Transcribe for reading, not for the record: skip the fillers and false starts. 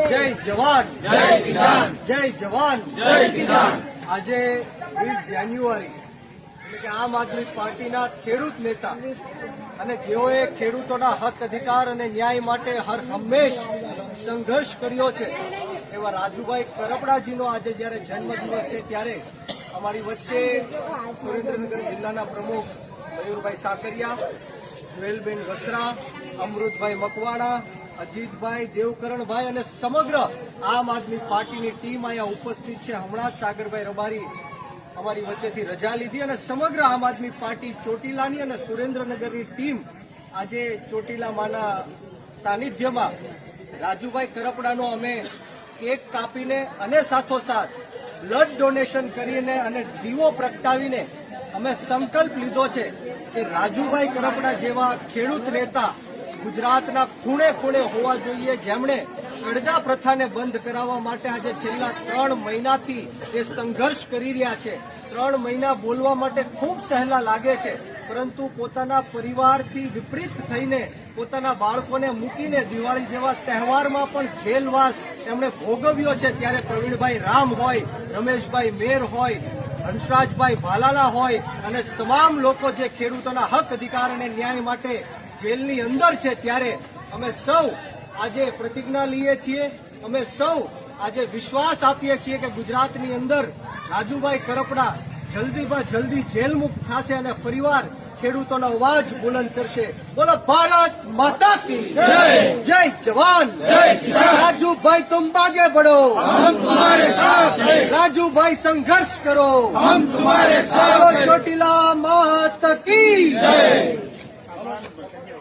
જય જવાન જય કિસાન જય જવાન જય કિસાન। આજે 20 જાન્યુઆરી એટલે કે આમ આદમી પાર્ટીના ખેડૂત નેતા અને જેઓએ ખેડૂતોના હક અધિકાર અને ન્યાય માટે હર હંમેશ સંઘર્ષ કર્યો છે એવા રાજુભાઈ કરપડાજીનો આજે જ્યારે જન્મદિવસ છે ત્યારે અમારી વચ્ચે સુરેન્દ્રનગર જિલ્લાના પ્રમુખ મયુરભાઈ સાકરિયા, જુએલબેન વસરા, અમૃતભાઈ મકવાણા, અજીતભાઈ, દેવકરણભાઈ અને સમગ્ર આમ આદમી પાર્ટીની ટીમ અહીંયા ઉપસ્થિત છે। હમણાં જ સાગરભાઈ રબારી અમારી વચ્ચેથી રજા લીધી અને સમગ્ર આમ આદમી પાર્ટી ચોટીલાની અને સુરેન્દ્રનગરની ટીમ આજે ચોટીલામાંના સાનિધ્યમાં રાજુભાઈ કરપડાનો અમે કેક કાપીને અને સાથોસાથ બ્લડ ડોનેશન કરીને અને દીવો પ્રગટાવીને અમે સંકલ્પ લીધો છે કે રાજુભાઈ કરપડા જેવા ખેડૂત નેતા ગુજરાતના ખૂણે ખૂણે હોવા જોઈએ, જેમણે સળગા પ્રથાને બંધ કરાવવા માટે આજે છેલ્લા 3 મહિનાથી એ સંઘર્ષ કરી રહ્યા છે। 3 મહિના બોલવા માટે ખૂબ સહેલા લાગે છે, પરંતુ પોતાના પરિવારથી વિપરીત થઈને પોતાના બાળકોને મૂકીને દિવાળી જેવા તહેવારમાં પણ જેલવાસ તેમણે ભોગવ્યો છે। ત્યારે પ્રવીણભાઈ રામ હોય, રમેશભાઈ મેર હોય, હંસરાજભાઈ ભાલાલા હોય અને તમામ લોકો જે ખેડૂતોના હક અધિકાર અને ન્યાય માટે જેલની અંદર છે, ત્યારે અમે સૌ આજે પ્રતિજ્ઞા લઈએ છીએ, અમે સૌ આજે વિશ્વાસ આપીએ છીએ કે ગુજરાતની અંદર રાજુભાઈ કરપડા જલ્દીમાં જલ્દી જેલ મુક્ત થશે અને ફરીવાર ખેડૂતોનો અવાજ બુલંદ કરશે। બોલો ભારત માતા કી જય, જય જવાન જય કિસાન। રાજુભાઈ तुम आगे बढ़ो, हम तुम्हारे साथ हैं। રાજુભાઈ संघर्ष करो, हम तुम्हारे साथ हैं। ચોટીલા માતા કી जय।